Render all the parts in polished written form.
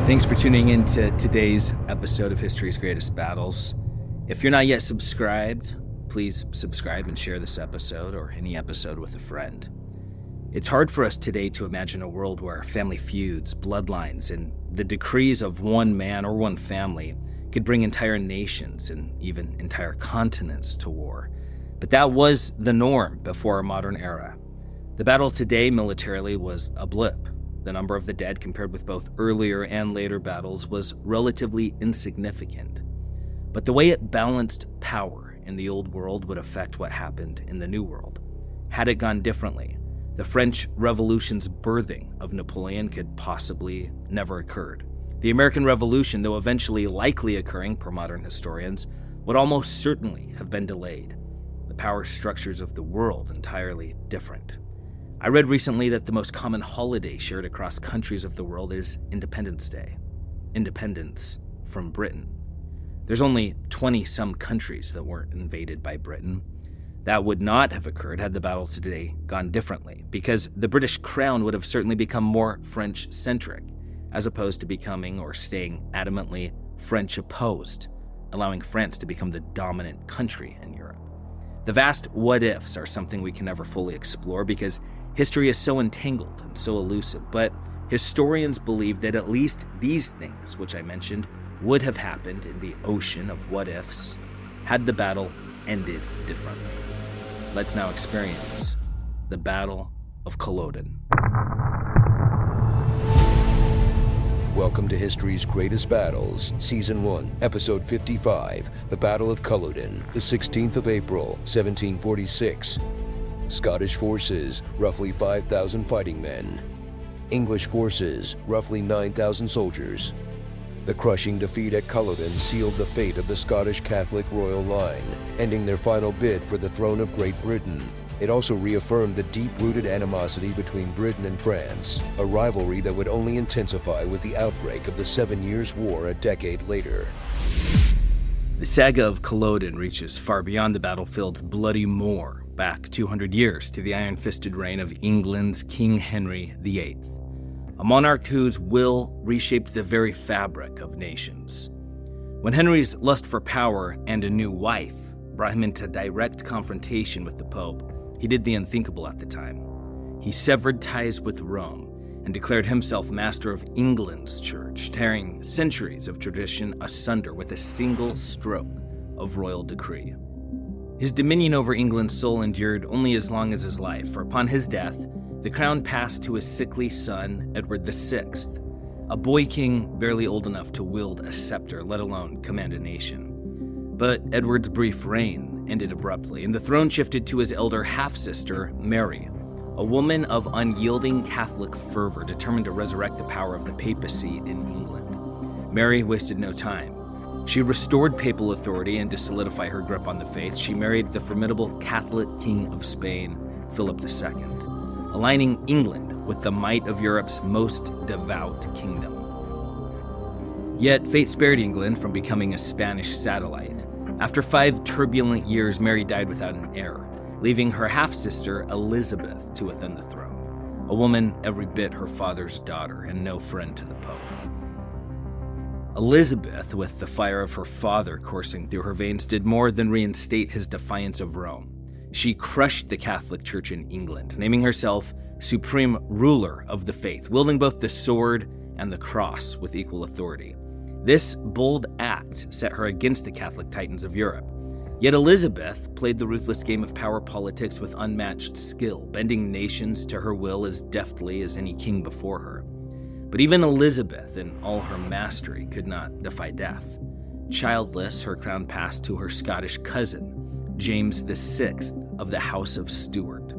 Thanks for tuning in to today's episode of History's Greatest Battles. If you're not yet subscribed, please subscribe and share this episode or any episode with a friend. It's hard for us today to imagine a world where family feuds, bloodlines, and the decrees of one man or one family could bring entire nations and even entire continents to war. But that was the norm before our modern era. The battle today militarily was a blip. The number of the dead compared with both earlier and later battles was relatively insignificant. But the way it balanced power in the old world would affect what happened in the new world. Had it gone differently, the French Revolution's birthing of Napoleon could possibly never occurred. The American Revolution, though eventually likely occurring per modern historians, would almost certainly have been delayed. The power structures of the world entirely different. I read recently that the most common holiday shared across countries of the world is Independence Day. Independence from Britain. There's only 20-some countries that weren't invaded by Britain. That would not have occurred had the battle today gone differently, because the British crown would have certainly become more French-centric, as opposed to becoming or staying adamantly French-opposed, allowing France to become the dominant country in Europe. The vast what-ifs are something we can never fully explore because history is so entangled and so elusive, but historians believe that at least these things, which I mentioned, would have happened in the ocean of what-ifs had the battle ended differently. Let's now experience the Battle of Culloden. Welcome to History's Greatest Battles, Season 1, Episode 55, The Battle of Culloden, the 16th of April, 1746. Scottish forces, roughly 5,000 fighting men. English forces, roughly 9,000 soldiers. The crushing defeat at Culloden sealed the fate of the Scottish Catholic royal line, ending their final bid for the throne of Great Britain. It also reaffirmed the deep-rooted animosity between Britain and France, a rivalry that would only intensify with the outbreak of the 7 Years' War a decade later. The saga of Culloden reaches far beyond the battlefield bloody moor, back 200 years to the iron-fisted reign of England's King Henry VIII, a monarch whose will reshaped the very fabric of nations. When Henry's lust for power and a new wife brought him into direct confrontation with the Pope, he did the unthinkable at the time. He severed ties with Rome and declared himself master of England's church, tearing centuries of tradition asunder with a single stroke of royal decree. His dominion over England's soul endured only as long as his life, for upon his death, the crown passed to his sickly son, Edward VI, a boy king barely old enough to wield a scepter, let alone command a nation. But Edward's brief reign ended abruptly, and the throne shifted to his elder half-sister, Mary, a woman of unyielding Catholic fervor determined to resurrect the power of the papacy in England. Mary wasted no time. She restored papal authority, and to solidify her grip on the faith, she married the formidable Catholic King of Spain, Philip II, aligning England with the might of Europe's most devout kingdom. Yet fate spared England from becoming a Spanish satellite. After 5 turbulent years, Mary died without an heir, leaving her half-sister Elizabeth to ascend the throne, a woman every bit her father's daughter and no friend to the Pope. Elizabeth, with the fire of her father coursing through her veins, did more than reinstate his defiance of Rome. She crushed the Catholic Church in England, naming herself supreme ruler of the faith, wielding both the sword and the cross with equal authority. This bold act set her against the Catholic titans of Europe. Yet Elizabeth played the ruthless game of power politics with unmatched skill, bending nations to her will as deftly as any king before her. But even Elizabeth, in all her mastery, could not defy death. Childless, her crown passed to her Scottish cousin, James VI of the House of Stuart,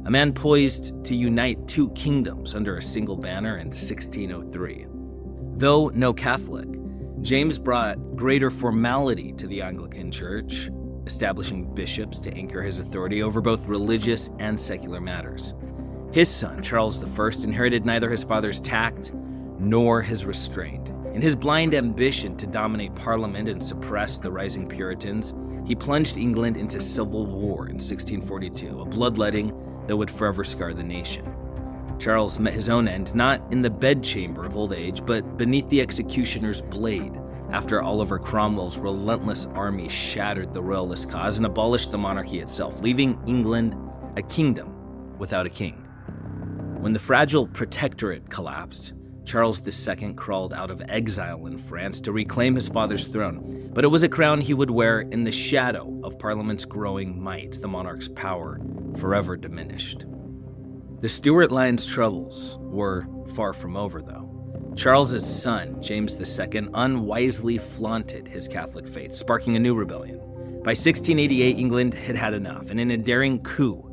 a man poised to unite 2 kingdoms under a single banner in 1603. Though no Catholic, James brought greater formality to the Anglican Church, establishing bishops to anchor his authority over both religious and secular matters. His son, Charles I, inherited neither his father's tact nor his restraint. In his blind ambition to dominate Parliament and suppress the rising Puritans, he plunged England into civil war in 1642, a bloodletting that would forever scar the nation. Charles met his own end not in the bedchamber of old age, but beneath the executioner's blade, after Oliver Cromwell's relentless army shattered the royalist cause and abolished the monarchy itself, leaving England a kingdom without a king. When the fragile protectorate collapsed, Charles II crawled out of exile in France to reclaim his father's throne, but it was a crown he would wear in the shadow of Parliament's growing might, the monarch's power forever diminished. The Stuart line's troubles were far from over, though. Charles's son, James II, unwisely flaunted his Catholic faith, sparking a new rebellion. By 1688, England had had enough, and in a daring coup,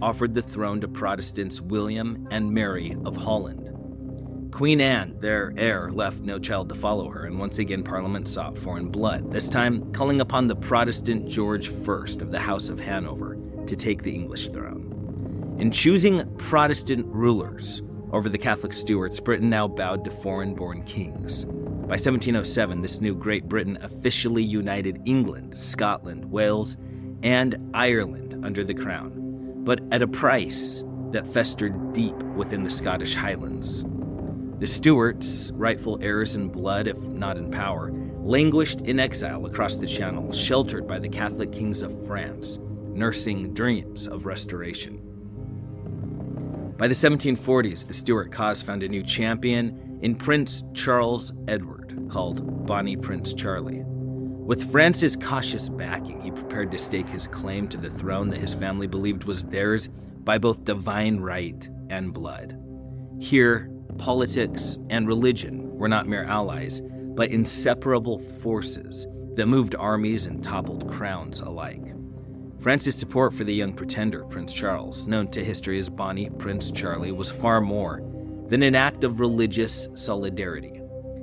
offered the throne to Protestants William and Mary of Holland. Queen Anne, their heir, left no child to follow her, and once again Parliament sought foreign blood, this time calling upon the Protestant George I of the House of Hanover to take the English throne. In choosing Protestant rulers over the Catholic Stuarts, Britain now bowed to foreign-born kings. By 1707, this new Great Britain officially united England, Scotland, Wales, and Ireland under the crown, but at a price that festered deep within the Scottish Highlands. The Stuarts, rightful heirs in blood if not in power, languished in exile across the Channel, sheltered by the Catholic kings of France, nursing dreams of restoration. By the 1740s, the Stuart cause found a new champion in Prince Charles Edward, called Bonnie Prince Charlie. With France's cautious backing, he prepared to stake his claim to the throne that his family believed was theirs by both divine right and blood. Here, politics and religion were not mere allies, but inseparable forces that moved armies and toppled crowns alike. France's support for the young pretender, Prince Charles, known to history as Bonnie Prince Charlie, was far more than an act of religious solidarity.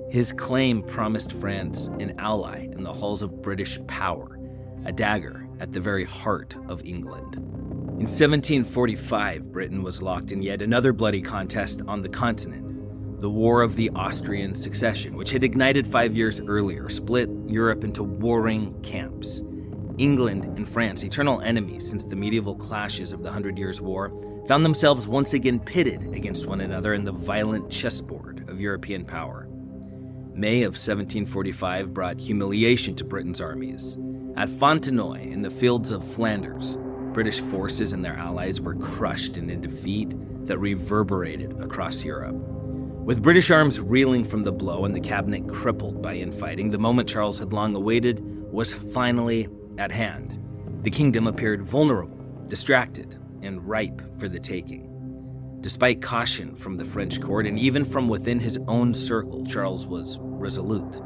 His claim promised France an ally in the halls of British power, a dagger at the very heart of England. In 1745, Britain was locked in yet another bloody contest on the continent, the War of the Austrian Succession, which had ignited 5 years earlier, split Europe into warring camps. England and France, eternal enemies since the medieval clashes of the 100 Years' War, found themselves once again pitted against one another in the violent chessboard of European power. May of 1745 brought humiliation to Britain's armies. At Fontenoy, in the fields of Flanders, British forces and their allies were crushed in a defeat that reverberated across Europe. With British arms reeling from the blow and the cabinet crippled by infighting, the moment Charles had long awaited was finally at hand. The kingdom appeared vulnerable, distracted, and ripe for the taking. Despite caution from the French court and even from within his own circle, Charles was resolute.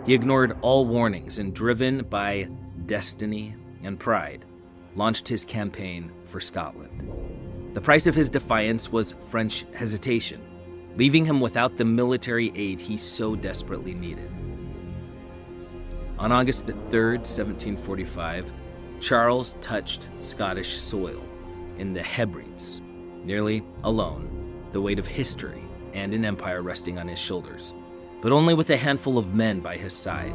He ignored all warnings and, driven by destiny and pride, launched his campaign for Scotland. The price of his defiance was French hesitation, leaving him without the military aid he so desperately needed. On August the 3rd, 1745, Charles touched Scottish soil in the Hebrides, nearly alone, the weight of history and an empire resting on his shoulders, but only with a handful of men by his side.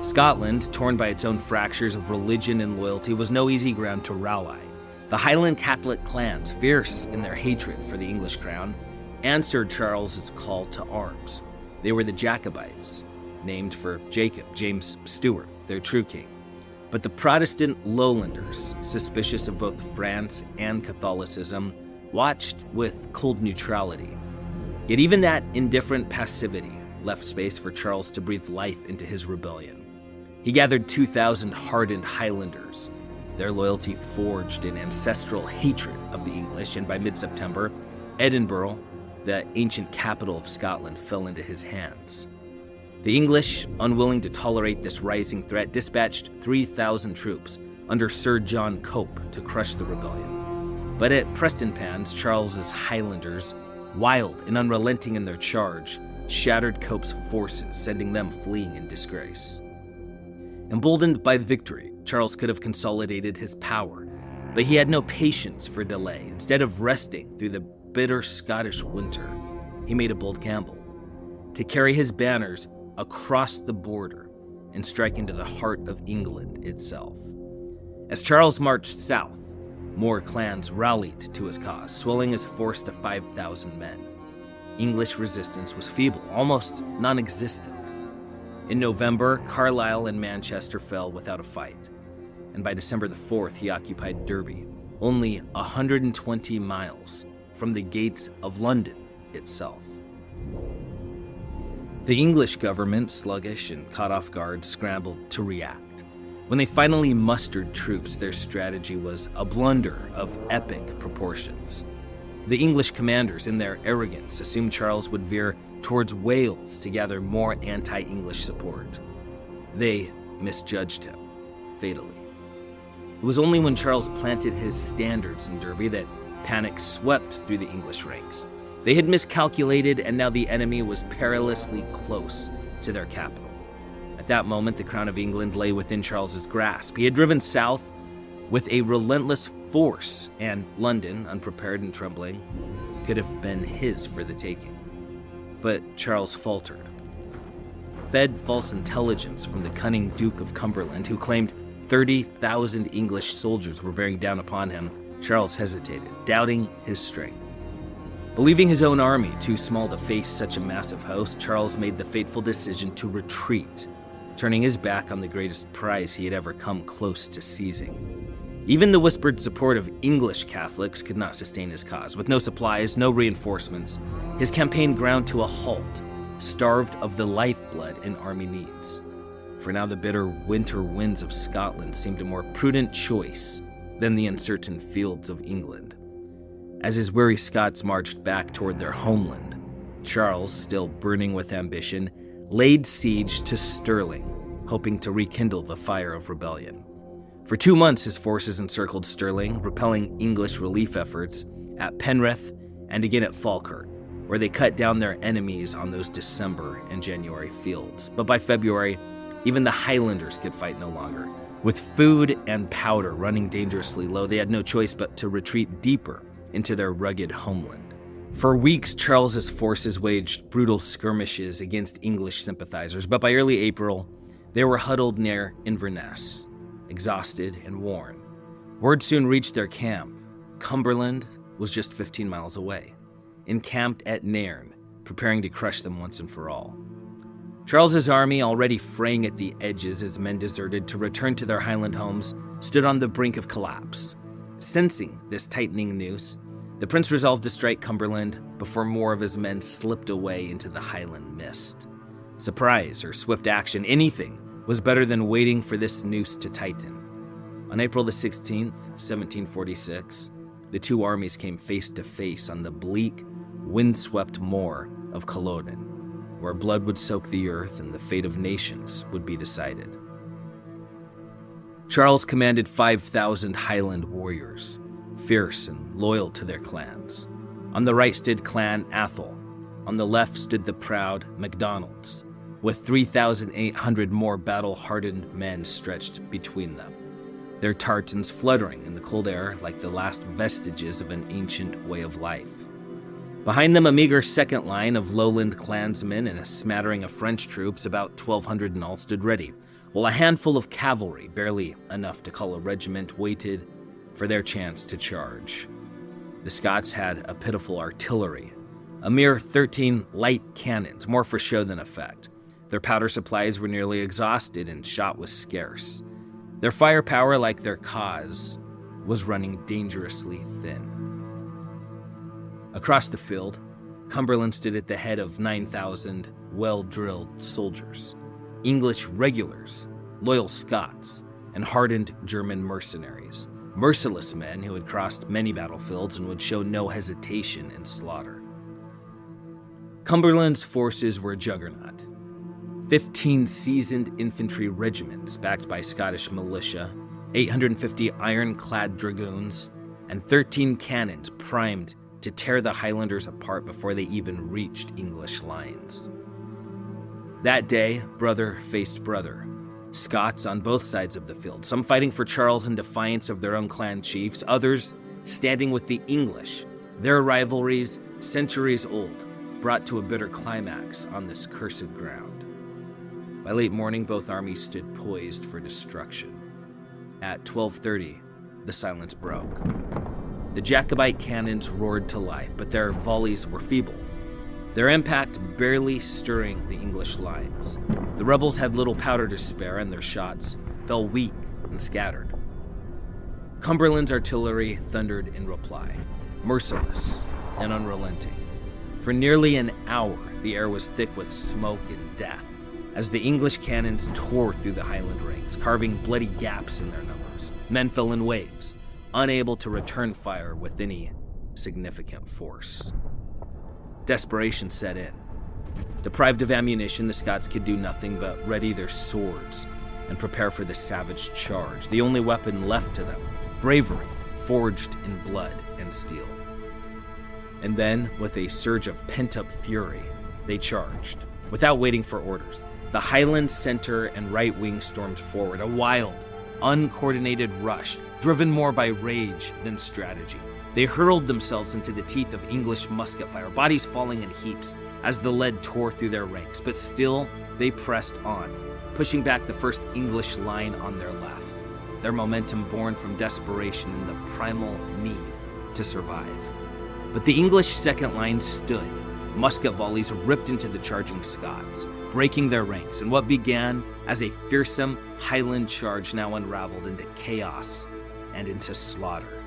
Scotland, torn by its own fractures of religion and loyalty, was no easy ground to rally. The Highland Catholic clans, fierce in their hatred for the English crown, answered Charles's call to arms. They were the Jacobites, named for Jacob, James Stuart, their true king. But the Protestant lowlanders, suspicious of both France and Catholicism, watched with cold neutrality. Yet even that indifferent passivity left space for Charles to breathe life into his rebellion. He gathered 2,000 hardened Highlanders, their loyalty forged in ancestral hatred of the English, and by mid-September, Edinburgh, the ancient capital of Scotland, fell into his hands. The English, unwilling to tolerate this rising threat, dispatched 3,000 troops under Sir John Cope to crush the rebellion. But at Prestonpans, Charles's Highlanders, wild and unrelenting in their charge, shattered Cope's forces, sending them fleeing in disgrace. Emboldened by victory, Charles could have consolidated his power, but he had no patience for delay. Instead of resting through the bitter Scottish winter, he made a bold gamble to carry his banners across the border and strike into the heart of England itself. As Charles marched south, more clans rallied to his cause, swelling his force to 5,000 men. English resistance was feeble, almost non-existent. In November, Carlisle and Manchester fell without a fight, and by December the 4th, he occupied Derby, only 120 miles from the gates of London itself. The English government, sluggish and caught off guard, scrambled to react. When they finally mustered troops, their strategy was a blunder of epic proportions. The English commanders, in their arrogance, assumed Charles would veer towards Wales to gather more anti-English support. They misjudged him, fatally. It was only when Charles planted his standards in Derby that panic swept through the English ranks. They had miscalculated, and now the enemy was perilously close to their capital. At that moment, the crown of England lay within Charles's grasp. He had driven south with a relentless force, and London, unprepared and trembling, could have been his for the taking. But Charles faltered. Fed false intelligence from the cunning Duke of Cumberland, who claimed 30,000 English soldiers were bearing down upon him, Charles hesitated, doubting his strength. Believing his own army too small to face such a massive host, Charles made the fateful decision to retreat, turning his back on the greatest prize he had ever come close to seizing. Even the whispered support of English Catholics could not sustain his cause. With no supplies, no reinforcements, his campaign ground to a halt, starved of the lifeblood an army needs. For now, the bitter winter winds of Scotland seemed a more prudent choice than the uncertain fields of England. As his weary Scots marched back toward their homeland, Charles, still burning with ambition, laid siege to Stirling, hoping to rekindle the fire of rebellion. For 2 months, his forces encircled Stirling, repelling English relief efforts at Penrith and again at Falkirk, where they cut down their enemies on those December and January fields. But by February, even the Highlanders could fight no longer. With food and powder running dangerously low, they had no choice but to retreat deeper into their rugged homeland. For weeks, Charles's forces waged brutal skirmishes against English sympathizers, but by early April, they were huddled near Inverness, exhausted and worn. Word soon reached their camp. Cumberland was just 15 miles away, encamped at Nairn, preparing to crush them once and for all. Charles's army, already fraying at the edges as men deserted to return to their Highland homes, stood on the brink of collapse. Sensing this tightening noose, the prince resolved to strike Cumberland before more of his men slipped away into the Highland mist. Surprise or swift action, anything, was better than waiting for this noose to tighten. On April the 16th, 1746, the two armies came face to face on the bleak, windswept moor of Culloden, where blood would soak the earth and the fate of nations would be decided. Charles commanded 5,000 Highland warriors, fierce and loyal to their clans. On the right stood Clan Athol. On the left stood the proud MacDonalds, with 3,800 more battle-hardened men stretched between them, their tartans fluttering in the cold air like the last vestiges of an ancient way of life. Behind them, a meager second line of lowland clansmen and a smattering of French troops, about 1,200 in all, stood ready, while a handful of cavalry, barely enough to call a regiment, waited for their chance to charge. The Scots had a pitiful artillery, a mere 13 light cannons, more for show than effect. Their powder supplies were nearly exhausted and shot was scarce. Their firepower, like their cause, was running dangerously thin. Across the field, Cumberland stood at the head of 9,000 well-drilled soldiers, English regulars, loyal Scots, and hardened German mercenaries, merciless men who had crossed many battlefields and would show no hesitation in slaughter. Cumberland's forces were a juggernaut. 15 seasoned infantry regiments backed by Scottish militia, 850 ironclad dragoons, and 13 cannons primed to tear the Highlanders apart before they even reached English lines. That day, brother faced brother, Scots on both sides of the field, some fighting for Charles in defiance of their own clan chiefs, others standing with the English, their rivalries, centuries old, brought to a bitter climax on this cursed ground. By late morning, both armies stood poised for destruction. At 12:30, the silence broke. The Jacobite cannons roared to life, but their volleys were feeble. their impact barely stirring the English lines. The rebels had little powder to spare, and their shots fell weak and scattered. Cumberland's artillery thundered in reply, merciless and unrelenting. For nearly an hour, the air was thick with smoke and death as the English cannons tore through the Highland ranks, carving bloody gaps in their numbers. Men fell in waves, unable to return fire with any significant force. Desperation set in. Deprived of ammunition, the Scots could do nothing but ready their swords and prepare for the savage charge, the only weapon left to them, bravery forged in blood and steel. And then, with a surge of pent-up fury, they charged. Without waiting for orders, the Highland center and right wing stormed forward, a wild, uncoordinated rush, driven more by rage than strategy. They hurled themselves into the teeth of English musket fire, bodies falling in heaps as the lead tore through their ranks, but still they pressed on, pushing back the first English line on their left, their momentum born from desperation and the primal need to survive. But the English second line stood. Musket volleys ripped into the charging Scots, breaking their ranks, and what began as a fearsome Highland charge now unraveled into chaos and into slaughter.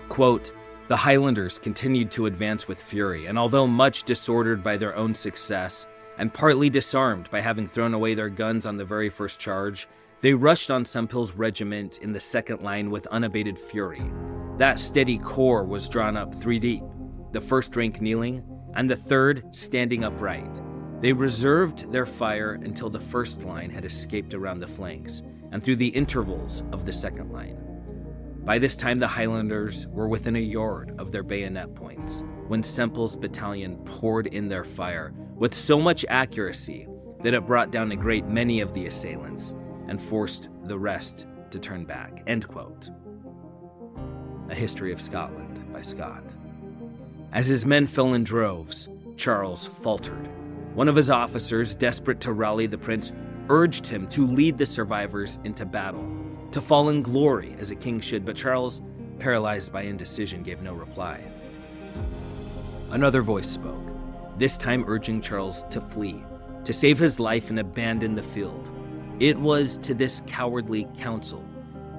Quote, "The Highlanders continued to advance with fury, and although much disordered by their own success, and partly disarmed by having thrown away their guns on the very first charge, they rushed on Sempill's regiment in the second line with unabated fury. That steady corps was drawn up 3 deep, the first rank kneeling, and the third standing upright. They reserved their fire until the first line had escaped around the flanks, and through the intervals of the second line. By this time, the Highlanders were within a yard of their bayonet points, when Sempill's battalion poured in their fire with so much accuracy that it brought down a great many of the assailants and forced the rest to turn back." End quote. A History of Scotland by Scott. As his men fell in droves, Charles faltered. One of his officers, desperate to rally the prince, urged him to lead the survivors into battle, to fall in glory as a king should, but Charles, paralyzed by indecision, gave no reply. Another voice spoke, this time urging Charles to flee, to save his life and abandon the field. It was to this cowardly counsel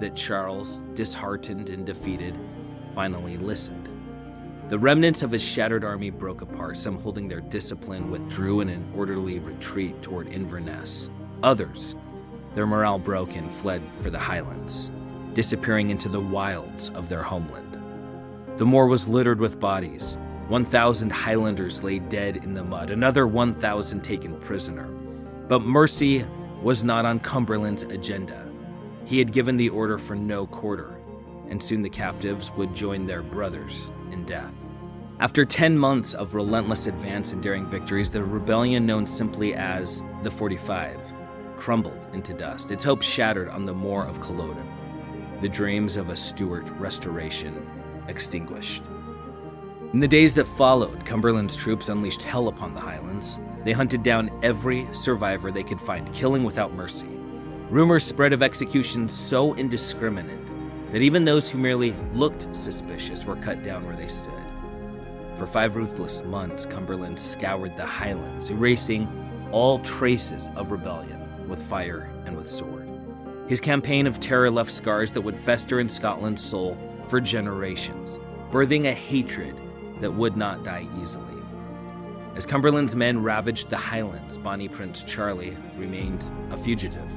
that Charles, disheartened and defeated, finally listened. The remnants of his shattered army broke apart. Some, holding their discipline, withdrew in an orderly retreat toward Inverness. Others, their morale broken, fled for the Highlands, disappearing into the wilds of their homeland. The moor was littered with bodies. 1,000 Highlanders lay dead in the mud, another 1,000 taken prisoner. But mercy was not on Cumberland's agenda. He had given the order for no quarter, and soon the captives would join their brothers in death. After 10 months of relentless advance and daring victories, the rebellion known simply as the 45 crumbled into dust, its hopes shattered on the moor of Culloden, the dreams of a Stuart restoration extinguished. In the days that followed, Cumberland's troops unleashed hell upon the Highlands. They hunted down every survivor they could find, killing without mercy. Rumors spread of executions so indiscriminate that even those who merely looked suspicious were cut down where they stood. For 5 ruthless months, Cumberland scoured the Highlands, erasing all traces of rebellion with fire and with sword. His campaign of terror left scars that would fester in Scotland's soul for generations, birthing a hatred that would not die easily. As Cumberland's men ravaged the Highlands, Bonnie Prince Charlie remained a fugitive,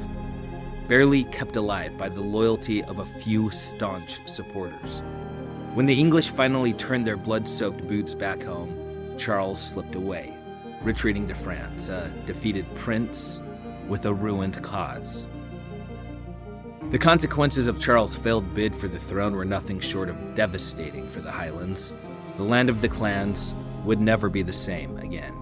barely kept alive by the loyalty of a few staunch supporters. When the English finally turned their blood-soaked boots back home, Charles slipped away, retreating to France, a defeated prince with a ruined cause. The consequences of Charles' failed bid for the throne were nothing short of devastating for the Highlands. The land of the clans would never be the same again.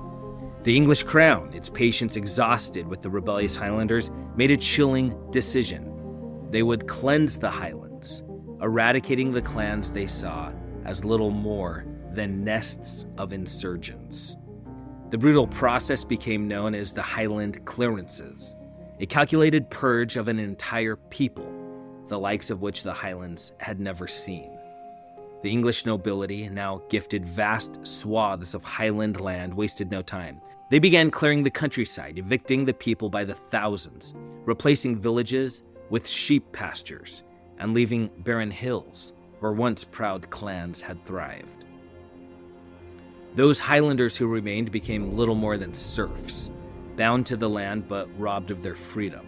The English crown, its patience exhausted with the rebellious Highlanders, made a chilling decision. They would cleanse the Highlands, eradicating the clans they saw as little more than nests of insurgents. The brutal process became known as the Highland Clearances, a calculated purge of an entire people, the likes of which the Highlands had never seen. The English nobility, now gifted vast swaths of Highland land, wasted no time. They began clearing the countryside, evicting the people by the thousands, replacing villages with sheep pastures, and leaving barren hills where once proud clans had thrived. Those Highlanders who remained became little more than serfs, bound to the land but robbed of their freedom.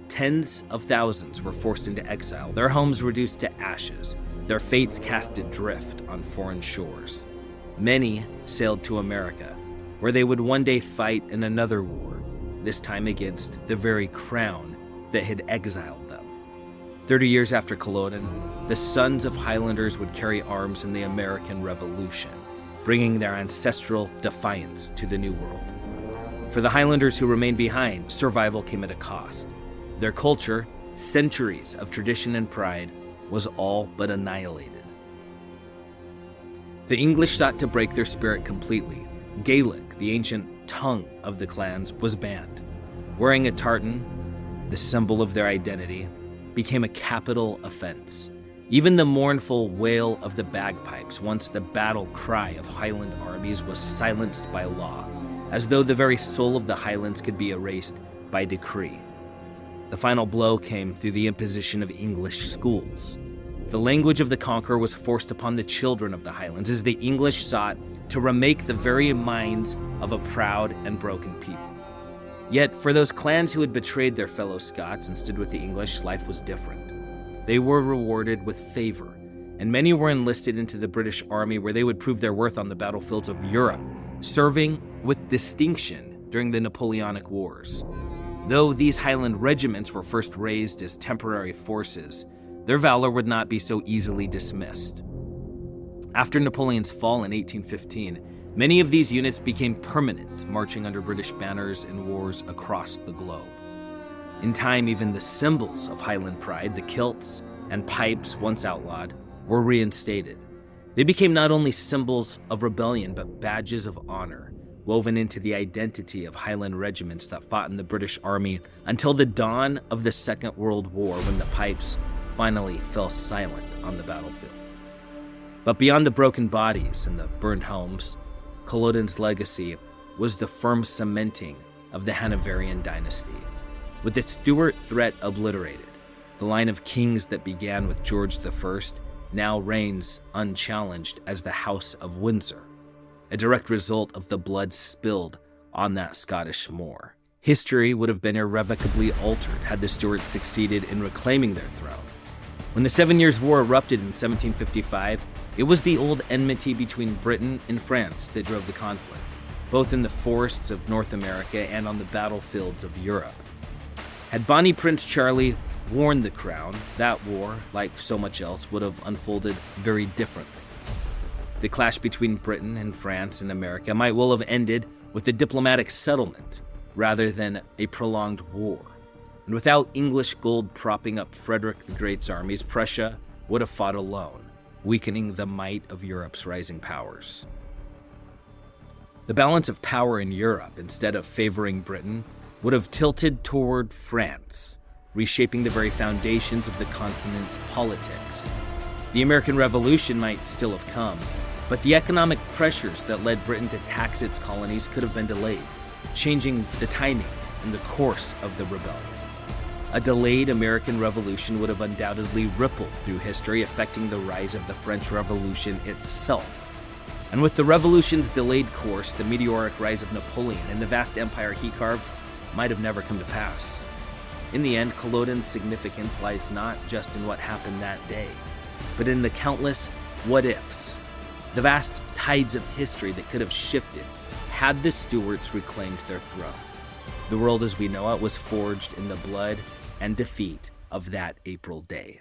Tens of thousands were forced into exile, their homes reduced to ashes, their fates cast adrift on foreign shores. Many sailed to America, where they would one day fight in another war, this time against the very crown that had exiled them. 30 years after Culloden, the sons of Highlanders would carry arms in the American Revolution, bringing their ancestral defiance to the New World. For the Highlanders who remained behind, survival came at a cost. Their culture, centuries of tradition and pride, was all but annihilated. The English sought to break their spirit completely. Gaelic, the ancient tongue of the clans, was banned. Wearing a tartan, the symbol of their identity, became a capital offense. Even the mournful wail of the bagpipes, once the battle cry of Highland armies, was silenced by law, as though the very soul of the Highlands could be erased by decree. The final blow came through the imposition of English schools. The language of the conqueror was forced upon the children of the Highlands as the English sought to remake the very minds of a proud and broken people. Yet, for those clans who had betrayed their fellow Scots and stood with the English, life was different. They were rewarded with favor, and many were enlisted into the British Army, where they would prove their worth on the battlefields of Europe, serving with distinction during the Napoleonic Wars. Though these Highland regiments were first raised as temporary forces, their valor would not be so easily dismissed. After Napoleon's fall in 1815, many of these units became permanent, marching under British banners in wars across the globe. In time, even the symbols of Highland pride, the kilts and pipes once outlawed, were reinstated. They became not only symbols of rebellion, but badges of honor, woven into the identity of Highland regiments that fought in the British Army until the dawn of the Second World War, when the pipes finally fell silent on the battlefield. But beyond the broken bodies and the burned homes, Culloden's legacy was the firm cementing of the Hanoverian dynasty. With its Stuart threat obliterated, the line of kings that began with George I now reigns unchallenged as the House of Windsor, a direct result of the blood spilled on that Scottish moor. History would have been irrevocably altered had the Stuarts succeeded in reclaiming their throne. When the 7 Years' War erupted in 1755, it was the old enmity between Britain and France that drove the conflict, both in the forests of North America and on the battlefields of Europe. Had Bonnie Prince Charlie worn the crown, that war, like so much else, would have unfolded very differently. The clash between Britain and France and America might well have ended with a diplomatic settlement rather than a prolonged war. And without English gold propping up Frederick the Great's armies, Prussia would have fought alone, weakening the might of Europe's rising powers. The balance of power in Europe, instead of favoring Britain, would have tilted toward France, reshaping the very foundations of the continent's politics. The American Revolution might still have come, but the economic pressures that led Britain to tax its colonies could have been delayed, changing the timing and the course of the rebellion. A delayed American Revolution would have undoubtedly rippled through history, affecting the rise of the French Revolution itself. And with the Revolution's delayed course, the meteoric rise of Napoleon and the vast empire he carved might have never come to pass. In the end, Culloden's significance lies not just in what happened that day, but in the countless what-ifs, the vast tides of history that could have shifted had the Stuarts reclaimed their throne. The world as we know it was forged in the blood and defeat of that April day.